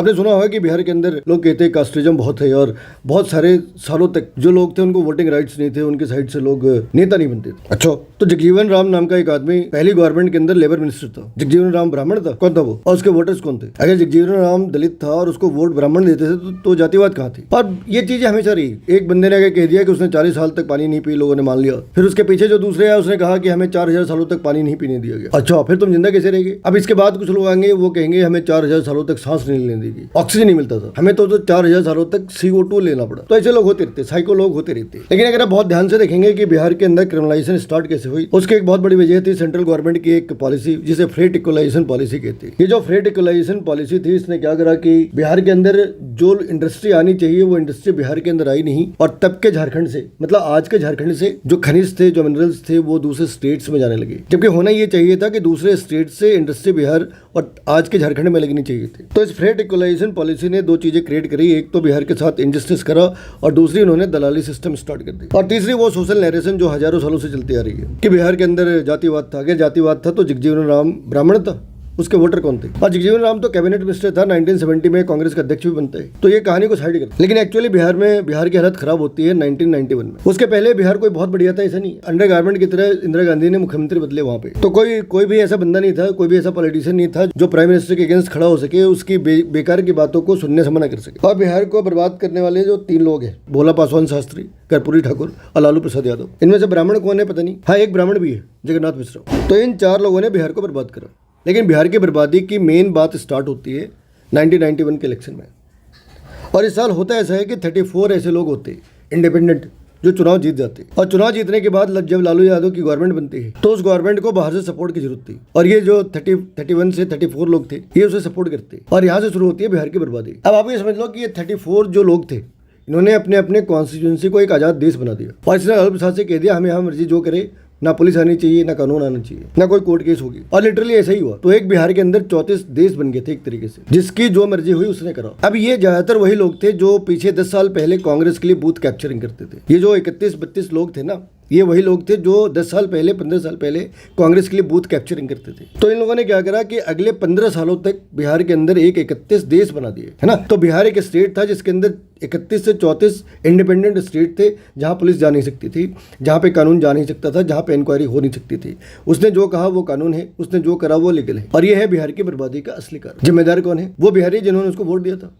आपने सुना होगा कि बिहार के अंदर लोग कहते हैं कास्टिज्म बहुत है और बहुत सारे सालों तक जो लोग थे उनको वोटिंग राइट्स नहीं थे, उनके साइड से लोग नेता नहीं बनते थे। अच्छा, तो जगजीवन राम नाम का एक आदमी पहली गवर्नमेंट के अंदर लेबर मिनिस्टर था। जगजीवन राम ब्राह्मण था, कौन था वो, और उसके वोटर्स कौन थे? अगर जगजीवन राम दलित था और उसको वोट ब्राह्मण देते थे तो जातिवाद कहाँ थी? और ये चीजें हमेशा रही। एक बंदे ने अगर कह दिया कि उसने 40 साल तक पानी नहीं पी, लोगों ने मान लिया। फिर उसके पीछे जो दूसरे आए उसने कहा कि हमें 4000 सालों तक पानी नहीं पीने दिया गया। अच्छा, फिर तुम जिंदा कैसे रहेंगे? अब इसके बाद कुछ लोग आएंगे, वो कहेंगे हमें 4000 सालों तक सांस नहीं लेने देगी, ऑक्सीजन नहीं मिलता था हमें, तो 4000 सालों तक CO2 लेना पड़ा। तो ऐसे लोग होते रहते, साइको लोग होते रहते। लेकिन अगर आप बहुत ध्यान से देखेंगे कि बिहार के अंदर क्रिमिनलाइजेशन स्टार्ट कैसे हुई, उसकी एक बहुत बड़ी वजह थी सेंट्रल गवर्नमेंट की एक पॉलिसी जिसे फ्रेट इक्वलाइजेशन पॉलिसी कहते हैं। ये जो फ्रेट इक्वलाइजेशन पॉलिसी थी, इसने क्या करा कि बिहार के अंदर जो इंडस्ट्री आनी चाहिए वो इंडस्ट्री बिहार के अंदर आई नहीं, और तब के झारखंड से, मतलब आज के झारखंड से जो खनिज थे, जो मिनरल्स थे, वो दूसरे स्टेट्स में जाने लगे। जबकि होना ये चाहिए था कि दूसरे स्टेट से इंडस्ट्री बिहार और आज के झारखंड में लगनी चाहिए थी। तो इस फ्रेट इक्वलाइजेशन पॉलिसी ने दो चीजें क्रिएट करी, एक तो बिहार के साथ इनजस्टिस करा और दूसरी उन्होंने दलाली सिस्टम स्टार्ट कर दी, और तीसरी वो सोशल नैरेशन जो हजारों सालों से चलती आ रही है कि बिहार के अंदर जातिवाद था। अगर जातिवाद था तो जगजीवन राम ब्राह्मण था, उसके वोटर कौन थे? और जगजीवन राम तो कैबिनेट मिनिस्टर था, 1970 में कांग्रेस का अध्यक्ष भी बनते हैं। तो ये कहानी को साइड कर, लेकिन एक्चुअली बिहार की हालत खराब होती है 1991 में। उसके पहले बिहार कोई बहुत बढ़िया था, ऐसा नहीं। अंडर गारमेंट की तरह इंदिरा गांधी ने मुख्यमंत्री बदले वहां पे, तो कोई भी ऐसा बंदा नहीं था, कोई भी ऐसा पॉलिटिशियन नहीं था जो प्राइम मिनिस्टर के अगेंस्ट खड़ा हो सके, उसकी बेकार की बातों को सुनने से मना कर सके। और बिहार को बर्बाद करने वाले जो 3 लोग हैं, भोला पासवान शास्त्री, कर्पूरी ठाकुर और लालू प्रसाद यादव, इनमें से ब्राह्मण कौन है पता नहीं। हाँ, एक ब्राह्मण भी है, जगन्नाथ मिश्रा। तो इन 4 लोगों ने बिहार को बर्बाद करा। लेकिन बिहार की बर्बादी की मेन बात स्टार्ट होती है 1991 के इलेक्शन में। और इस साल होता ऐसा है कि 34 ऐसे लोग होते हैं इंडिपेंडेंट जो चुनाव जीत जाते हैं, और चुनाव जीतने के बाद जब लालू यादव की गवर्नमेंट बनती है तो उस गवर्नमेंट को बाहर से सपोर्ट की जरूरत थी, और ये जो 31 से 34 लोग थे ये उसे सपोर्ट करते, और यहाँ से शुरू होती है बिहार की बर्बादी। अब आप ये समझ लो कि ये 34 जो लोग थे, इन्होंने अपने अपने कॉन्स्टिट्यूंसी को एक आज़ाद देश बना दिया, और इसने लालू प्रसाद से कह दिया हमें यहाँ मर्जी जो करे, ना पुलिस आनी चाहिए, ना कानून आना चाहिए, ना कोई कोर्ट केस होगी। और लिटरली ऐसा ही हुआ। तो एक बिहार के अंदर 34 देश बन गए थे एक तरीके से, जिसकी जो मर्जी हुई उसने करा। अब ये ज्यादातर वही लोग थे जो पीछे 10 साल पहले कांग्रेस के लिए बूथ कैप्चरिंग करते थे। ये जो 31-32 लोग थे ना, ये वही लोग थे जो 10 साल पहले, 15 साल पहले कांग्रेस के लिए बूथ कैप्चरिंग करते थे। तो इन लोगों ने क्या करा कि अगले 15 सालों तक बिहार के अंदर 31 देश बना दिए, है ना। तो बिहार एक स्टेट था जिसके अंदर 31 से 34 इंडिपेंडेंट स्टेट थे, जहां पुलिस जा नहीं सकती थी, जहां पे कानून जा नहीं सकता था, जहां पे इंक्वायरी हो नहीं सकती थी। उसने जो कहा वो कानून है, उसने जो करा वो लीगल है। और ये है बिहार की बर्बादी का असली कारण। जिम्मेदार कौन है? वो बिहारी जिन्होंने उसको वोट दिया था।